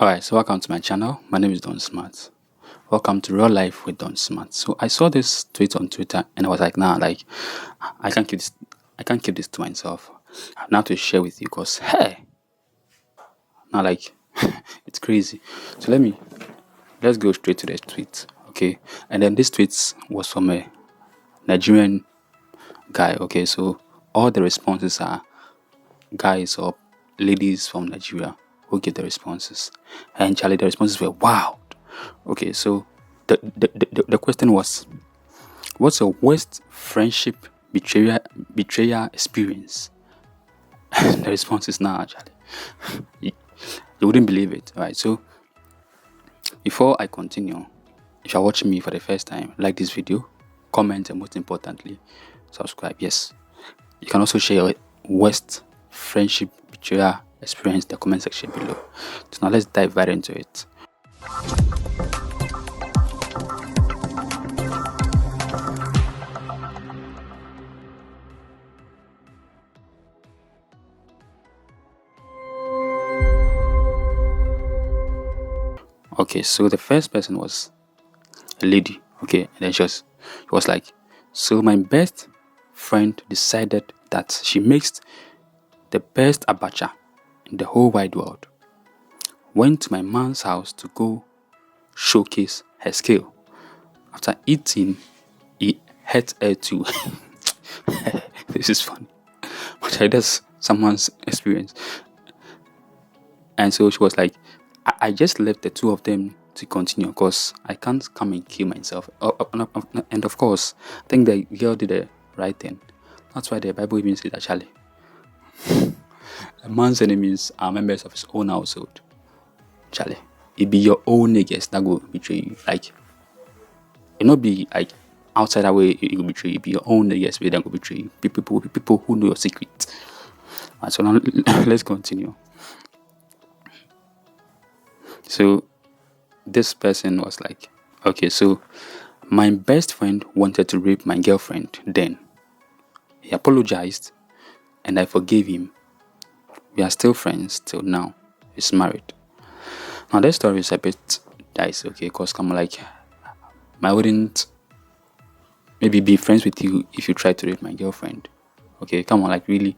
Alright, so welcome to my channel. My name is Don Smart. Welcome to Real Life with Don Smart. So I saw this tweet on Twitter and I was like, nah, like I can't keep this to myself. I have now to share with you because hey, now like it's crazy. So let's go straight to the tweet. Okay. And then this tweet was from a Nigerian guy. Okay, so all the responses are guys or ladies from Nigeria who give the responses. And Charlie, the responses were wow. Okay, so the question was, what's your worst friendship betrayal experience? The response is now actually. You, you wouldn't believe it. Alright, so before I continue, if you're watching me for the first time, like this video, comment, and most importantly, subscribe. Yes. You can also share your worst friendship betrayal experience in the comment section below. So now let's dive right into it. Okay, so the first person was a lady. Okay, and then she was like, so my best friend decided that she makes the best abacha in the whole wide world. Went to my man's house to go showcase her skill. After eating, he hurt her too. This is funny, but that's someone's experience. And so she was like, I just left the two of them to continue because I can't come and kill myself. And of course, I think the girl did the right thing. That's why the Bible even says that, Charlie, a man's enemies are members of his own household. Charlie, it be your own niggas that will betray you. Like, it not be like outside that way it will betray you. It be your own niggas that will betray you. People who know your secret. Right, so now let's continue. So this person was like, okay, so my best friend wanted to rape my girlfriend then. He apologized and I forgave him. We are still friends till now. He's married. Now this story is a bit dicey, okay, because I'm like, I wouldn't maybe be friends with you if you try to rape my girlfriend. Okay, come on, like really, it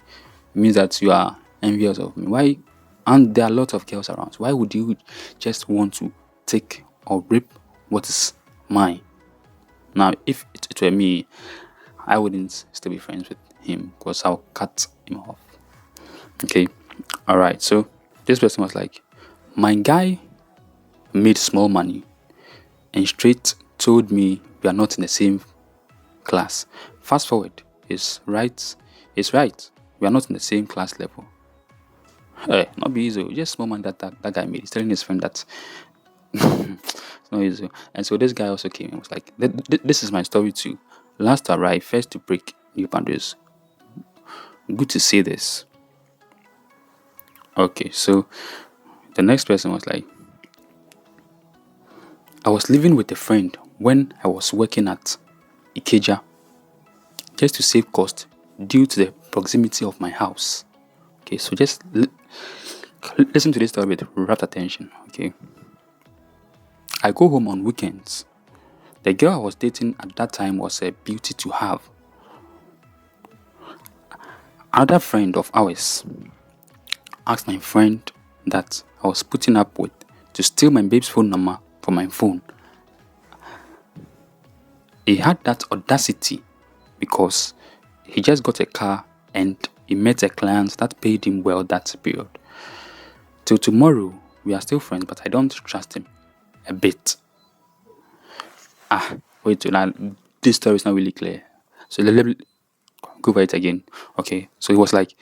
means that you are envious of me. Why? And there are a lot of girls around. Why would you just want to take or rape what is mine? Now, if it were me, I wouldn't still be friends with him because I'll cut him off. Okay, all right. So this person was like, my guy made small money and straight told me we are not in the same class. Fast forward, is right. We are not in the same class level. Hey, not be easy. Just small money that guy made. He's telling his friend that it's not easy. And so this guy also came and was like, this is my story too. Last to arrive, first to break new boundaries. Good to see this. Okay, so the next person was like, I was living with a friend when I was working at Ikeja just to save cost due to the proximity of my house. Okay, so just listen to this story with rapt attention. Okay, I go home on weekends. The girl I was dating at that time was a beauty to have. Another friend of ours asked my friend that I was putting up with to steal my babe's phone number from my phone. He had that audacity because he just got a car and he met a client that paid him well that period. Till tomorrow, we are still friends, but I don't trust him a bit. Wait, now this story is not really clear. So let me go over it again. Okay, so it was like,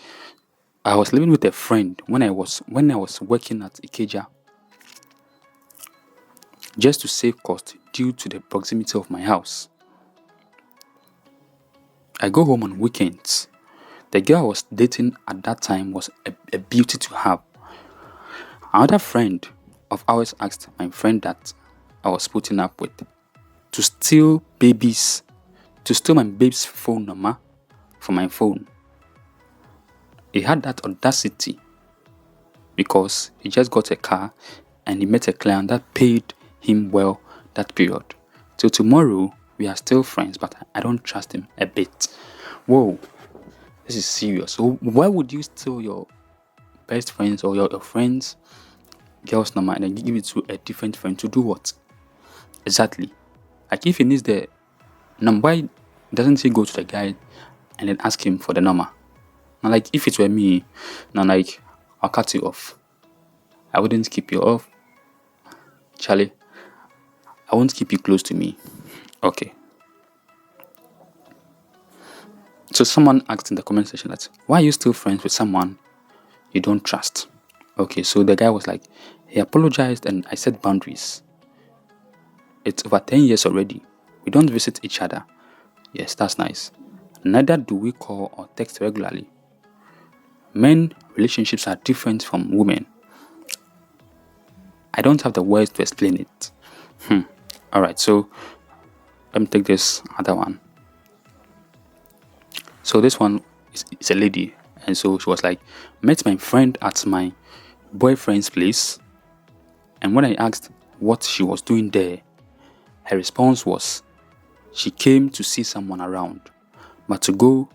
I was living with a friend when I was working at Ikeja just to save cost due to the proximity of my house. I go home on weekends. The girl I was dating at that time was a beauty to have. Another friend of ours asked my friend that I was putting up with to steal my babe's phone number from my phone. He had that audacity because he just got a car and he met a client that paid him well that period. So tomorrow we are still friends, but I don't trust him a bit. Whoa, this is serious. So why would you steal your best friends or your friends' girl's number and then give it to a different friend to do what? Exactly. Like if he needs the number, why doesn't he go to the guy and then ask him for the number? Now, like if it were me, now like I'll cut you off. I wouldn't keep you off, Charlie. I won't keep you close to me. Okay. So someone asked in the comment section that why are you still friends with someone you don't trust? Okay, so the guy was like, he apologized and I set boundaries. It's over 10 years already. We don't visit each other. Yes, that's nice. Neither do we call or text regularly. Men relationships are different from women. I don't have the words to explain it. Alright, so let me take this other one. So this one is a lady, and so she was like, met my friend at my boyfriend's place, and when I asked what she was doing there, her response was she came to see someone around, but to go.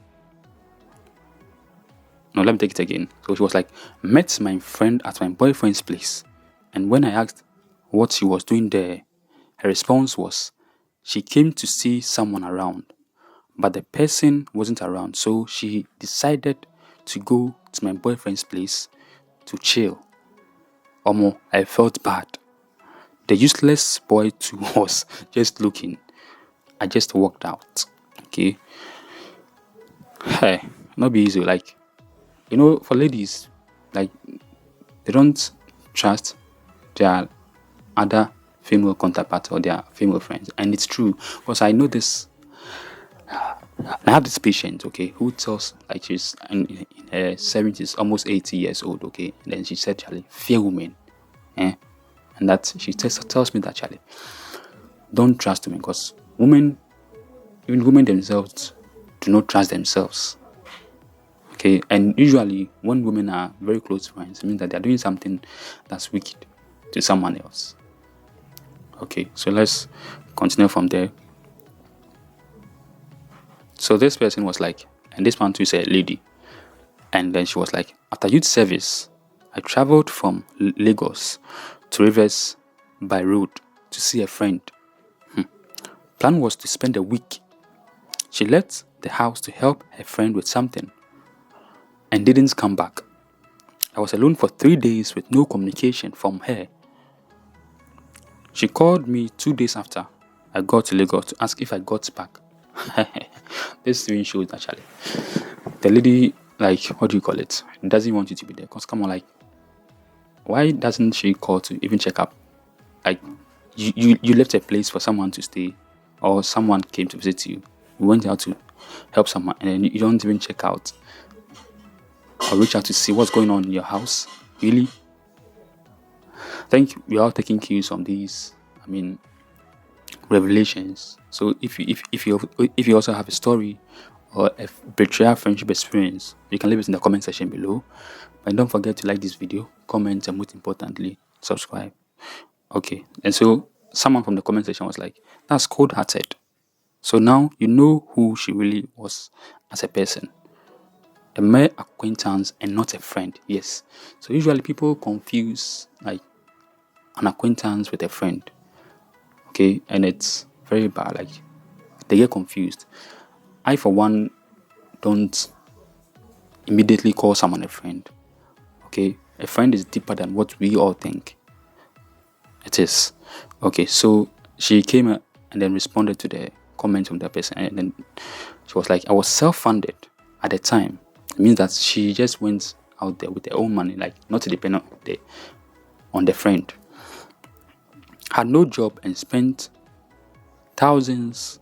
No, let me take it again. So she was like, met my friend at my boyfriend's place, and when I asked what she was doing there, her response was she came to see someone around, but the person wasn't around, so she decided to go to my boyfriend's place to chill. Omo, I felt bad. The useless boy too was just looking. I just walked out. Okay. Hey, not be easy. Like, for ladies, like they don't trust their other female counterparts or their female friends, and it's true because I know this. I have this patient, okay, who tells like she's in her 70s, almost 80 years old, okay, and then she said, Charlie, fear women, and that she tells me that, Charlie, don't trust women because even women themselves do not trust themselves, okay, and usually when women are very close friends, it means that they're doing something that's wicked to someone else. Okay, so let's continue from there. So this person was like, and this one too is a lady. And then she was like, after youth service, I traveled from Lagos to Rivers by road to see a friend. Plan was to spend a week. She left the house to help her friend with something and didn't come back. I was alone for 3 days with no communication from her. She called me 2 days after I got to Lagos to ask if I got back. This really shows actually. The lady, like, what do you call it? Doesn't want you to be there. Because come on, like, why doesn't she call to even check up? Like, you left a place for someone to stay, or someone came to visit you. You went out to help someone, and then you don't even check out or reach out to see what's going on in your house. Really? I think we are all taking cues from these. I mean, revelations. So if you also have a story or a betrayal friendship experience, you can leave it in the comment section below. But don't forget to like this video, comment, and most importantly, subscribe. Okay, and so someone from the comment section was like, that's cold-hearted. So now you know who she really was as a person. A mere acquaintance and not a friend. Yes. So usually people confuse like an acquaintance with a friend. Okay, and it's very bad. Like they get confused. I, for one, don't immediately call someone a friend. Okay, a friend is deeper than what we all think it is. Okay, so she came and then responded to the comment from that person, and then she was like, I was self-funded at the time. It means that she just went out there with her own money, like not to depend on the friend. Had no job and spent thousands,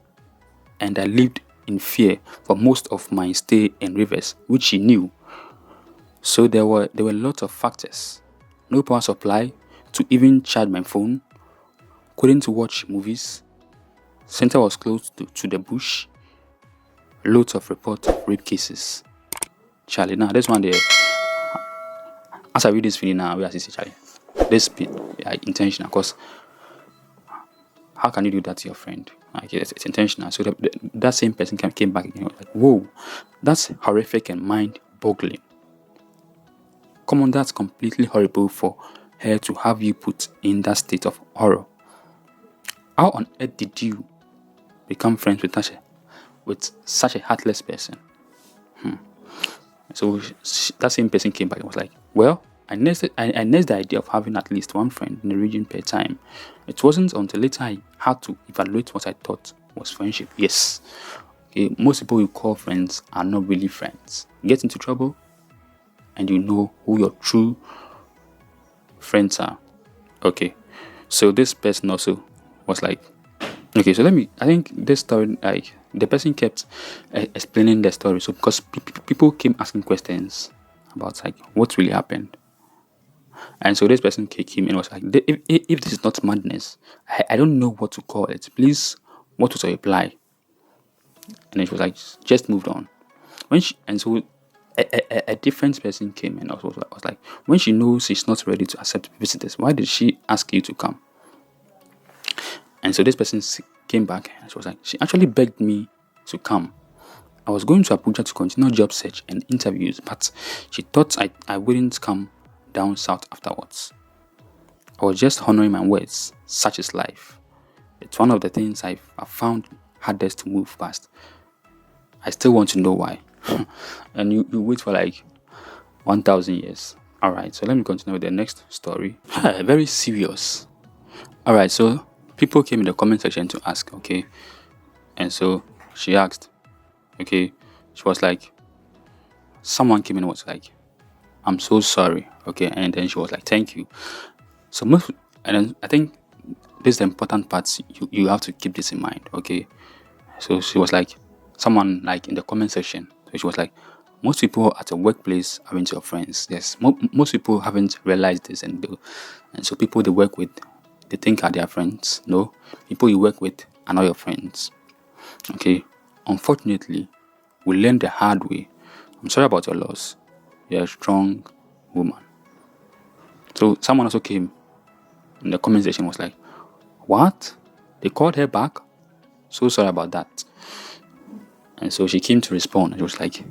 and I lived in fear for most of my stay in Rivers, which she knew. So there were lots of factors. No power supply to even charge my phone. Couldn't watch movies. Center was close to the bush. Loads of reports of rape cases. Charlie, now this one there. As I read this video now, we are see Charlie. this be intentional, because how can you do that to your friend? Like, it's intentional. So that same person came back again. Like, whoa, that's horrific and mind-boggling. Come on, that's completely horrible for her to have you put in that state of horror. How on earth did you become friends with such a heartless person? So that same person came back and was like, well, I nursed the idea of having at least one friend in the region per time. It wasn't until later I had to evaluate what I thought was friendship. Yes. Okay, most people you call friends are not really friends. You get into trouble and you know who your true friends are. Okay. So this person also was like, okay, so I think this story, like, the person kept explaining the story. So because people came asking questions about, like, what really happened. And so this person came and was like, if this is not madness, I don't know what to call it. Please, what was your reply? And it was like, just moved on. And so a different person came and was like, when she knows she's not ready to accept visitors, why did she ask you to come? And so this person came back and she was like, she actually begged me to come. I was going to Abuja to continue job search and interviews, but she thought I wouldn't come down south afterwards. I was just honoring my words. Such is life. It's one of the things I've found hardest to move past. I still want to know why. And you wait for like 1,000 years. Alright, so let me continue with the next story. Very serious. Alright, so people came in the comment section to ask, okay? And so she asked, okay? She was like, someone came in and was like, I'm so sorry, okay? And then she was like, thank you. So and then I think this is the important part. You have to keep this in mind, okay? So she was like, someone like in the comment section. So she was like, most people at a workplace aren't your friends. Yes, most people haven't realized this, and so people they work with, they think are their friends. No, people you work with are not your friends. Okay, unfortunately, we learned the hard way. I'm sorry about your loss. You're a strong woman. So someone also came in the comment section was like, what? They called her back? So sorry about that. And so she came to respond and she was like,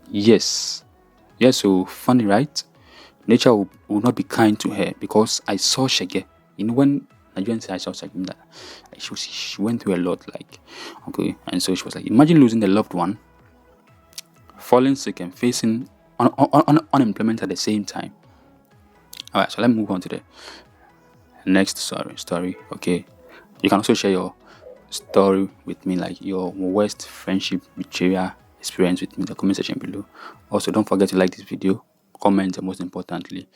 yes. Yes, so funny, right? Nature will not be kind to her because I saw Shege. You know, when Nigerians say I saw Shege, that she went through a lot, like, okay. And so she was like, imagine losing a loved one, falling sick and facing unemployment at the same time. All right, so let me move on to the next story. Okay, you can also share your story with me, like your worst friendship betrayal experience with me in the comment section below. Also, don't forget to like this video, comment, and most importantly,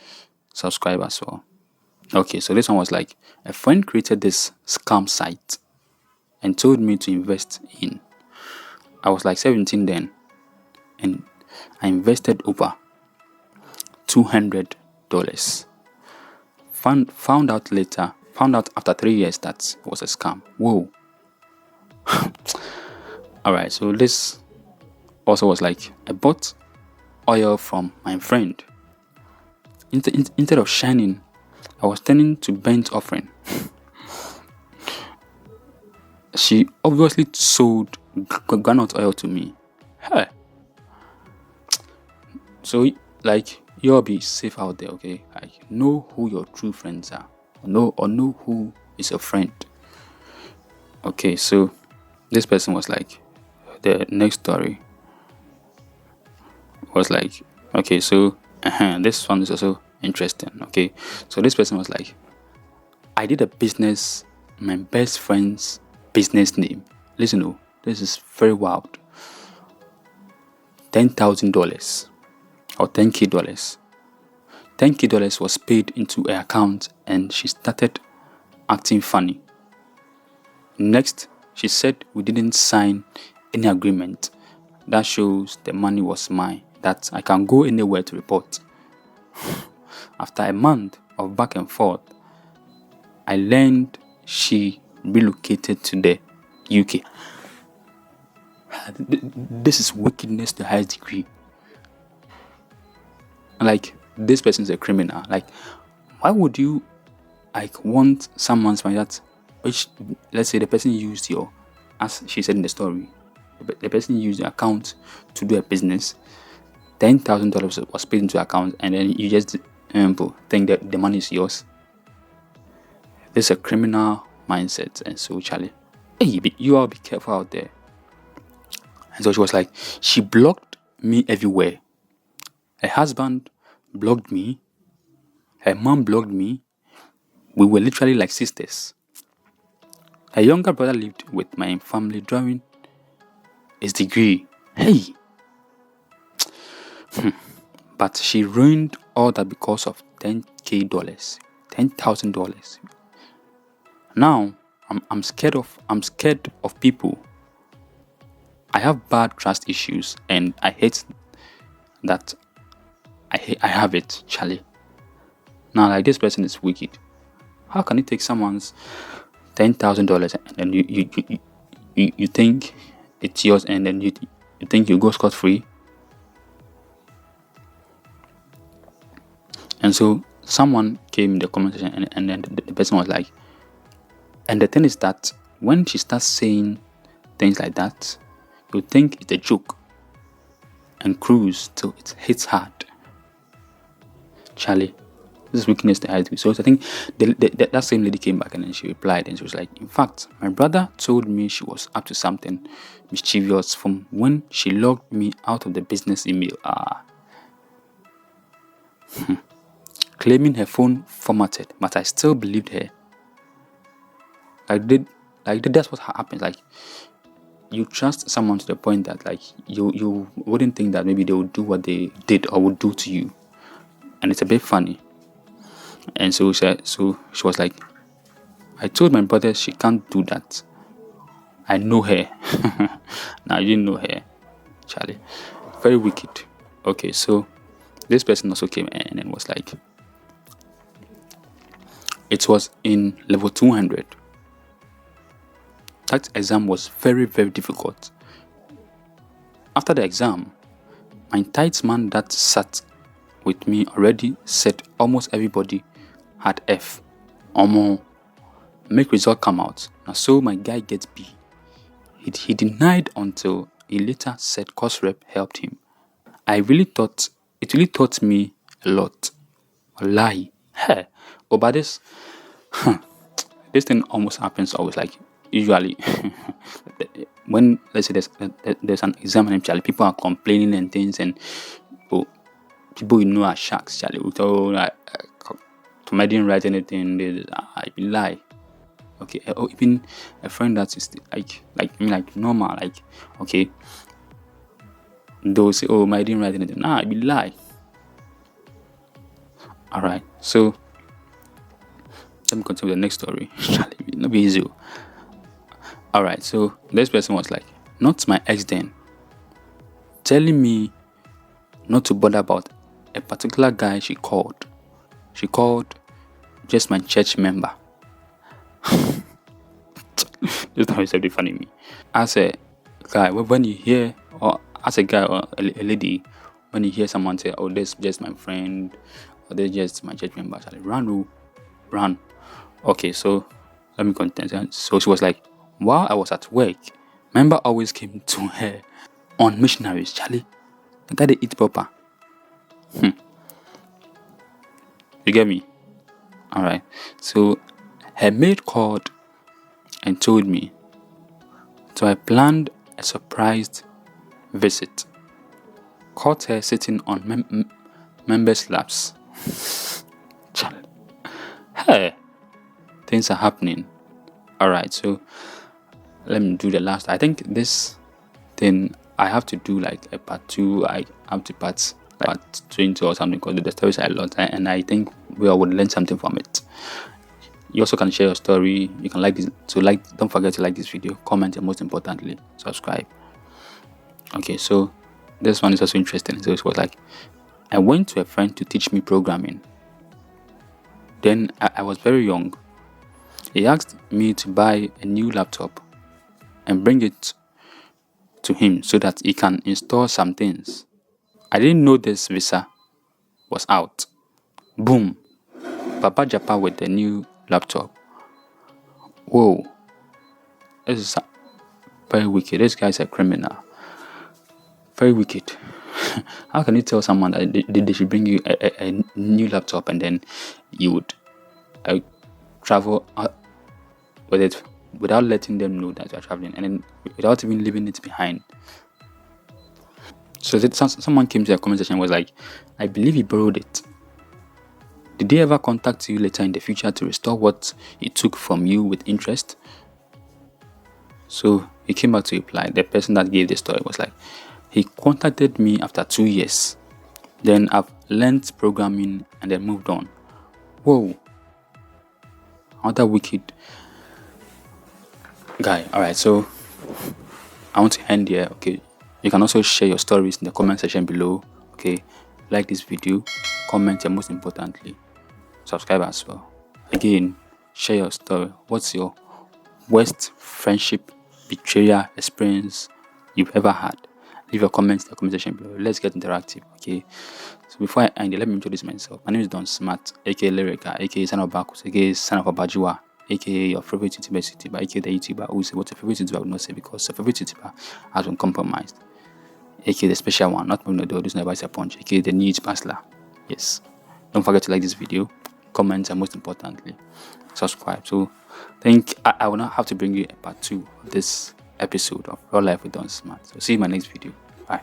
subscribe as well. Okay, so this one was like, a friend created this scam site and told me to invest in. I was like 17 then, and I invested over $200. Found out after 3 years that it was a scam. Whoa. Alright, so this also was like, I bought oil from my friend. Instead of shining, I was turning to burnt offering. She obviously sold granite oil to me. Hey. So, like, you'll be safe out there, okay? Like, know who your true friends are. Or know who is a friend. Okay, so this person was like, the next story was like, okay, so this one is also interesting. Okay, so this person was like, I did a business, my best friend's business name. Listen, oh, this is very wild. $10,000 or $10K. $10K was paid into her account and she started acting funny. Next, she said we didn't sign any agreement that shows the money was mine, that I can go anywhere to report. After a month of back and forth, I learned she relocated to the UK. This is wickedness to the highest degree. Like, this person is a criminal. Like, Why would you want someone's money that, which, let's say the person used your, as she said in the story, the person used your account to do a business. $10,000 was paid into your account, and then you just think that the money is yours. This is a criminal mindset. And so, Charlie, hey, you all be careful out there. And so she was like, she blocked me everywhere. Her husband blocked me. Her mom blocked me. We were literally like sisters. Her younger brother lived with my family during his degree. Hey! But she ruined all that because of $10,000. Now I'm scared of people. I have bad trust issues, and I hate that I have it, Charlie. Now, like, this person is wicked. How can you take someone's $10,000 and then you think it's yours, and then you think you go scot-free? And so someone came in the comment section, and then the person was like, and the thing is that when she starts saying things like that, you think it's a joke and cruise till it hits hard. Charlie, this is weakness to hide. So I think that same lady came back, and then she replied, and she was like, in fact, my brother told me she was up to something mischievous from when she logged me out of the business email. Claiming her phone formatted, but I still believed her. That's what happens. Like, you trust someone to the point that, like, you wouldn't think that maybe they would do what they did or would do to you, and it's a bit funny. And so she was like, I told my brother she can't do that. I know her. Now, you didn't know her, Charlie. Very wicked. Okay, so this person also came in and was like, it was in level 200. That exam was very, very difficult. After the exam, my tight man that sat with me already said almost everybody had F. Make result come out. Now, so my guy gets B. He denied until he later said course rep helped him. It really taught me a lot. A lie. Hey, but this thing almost happens always. Like, usually when, let's say, there's an exam and Charlie, people are complaining and things, and people are sharks, Charlie. I didn't write anything. I be lie. Okay, even a friend that is like normal, like, okay, they'll say, I didn't write anything. Nah, I be lie. All right, so let me continue with the next story. Charlie, not be easy. All right, so this person was like, not my ex then, telling me not to bother about a particular guy she called. She called just my church member. This time is very funny me. As a guy, when you hear, or as a guy or a lady, when you hear someone say, oh, this is just my friend, or this is just my church member, Charlie, run. Okay, so let me continue. So she was like, while I was at work, member always came to her on missionaries, Charlie. The guy they eat proper. You get me? Alright. So her maid called and told me. So I planned a surprise visit. Caught her sitting on members' laps. Charlie. Hey, things are happening. Alright, so let me do the last. I think this thing I have to do like a part 2. I have to part 20 or something, because the stories are a lot, and I think we all would learn something from it. You also can share your story. You can like this. So don't forget to like this video, comment, and most importantly, subscribe. Okay, so this one is also interesting. So it was like, I went to a friend to teach me programming. Then I was very young. He asked me to buy a new laptop and bring it to him so that he can install some things. I didn't know this visa was out. Boom. Papa Japa with the new laptop. Whoa, this is very wicked. This guy's a criminal. Very wicked. How can you tell someone that they should bring you a new laptop and then you would travel with it without letting them know that you are traveling, and then without even leaving it behind? So that someone came to the comment section and was like, I believe he borrowed it. Did they ever contact you later in the future to restore what he took from you with interest? So he came back to reply. The person that gave the story was like, he contacted me after 2 years. Then I've learned programming and then moved on. Whoa. Another wicked guy. Alright, so I want to end here. Okay. You can also share your stories in the comment section below. Okay. Like this video, comment, and most importantly, subscribe as well. Again, share your story. What's your worst friendship betrayal experience you've ever had? Leave your comments in the comment section below. Let's get interactive, okay? So before I end, let me introduce myself. My name is Don Smart, aka Lyrica, aka Son of Bakus, aka Son of Abajua, aka your favorite YouTuber, aka the YouTuber who say what your favorite YouTuber would not say because your favorite YouTuber has been compromised, aka the special one, not Magno this never is a punch, aka the new Pasla. Yes. Don't forget to like this video, comment, and most importantly, subscribe. So I will not have to bring you a part 2 of this episode of Real Life with Don Smart. So see you in my next video. Bye.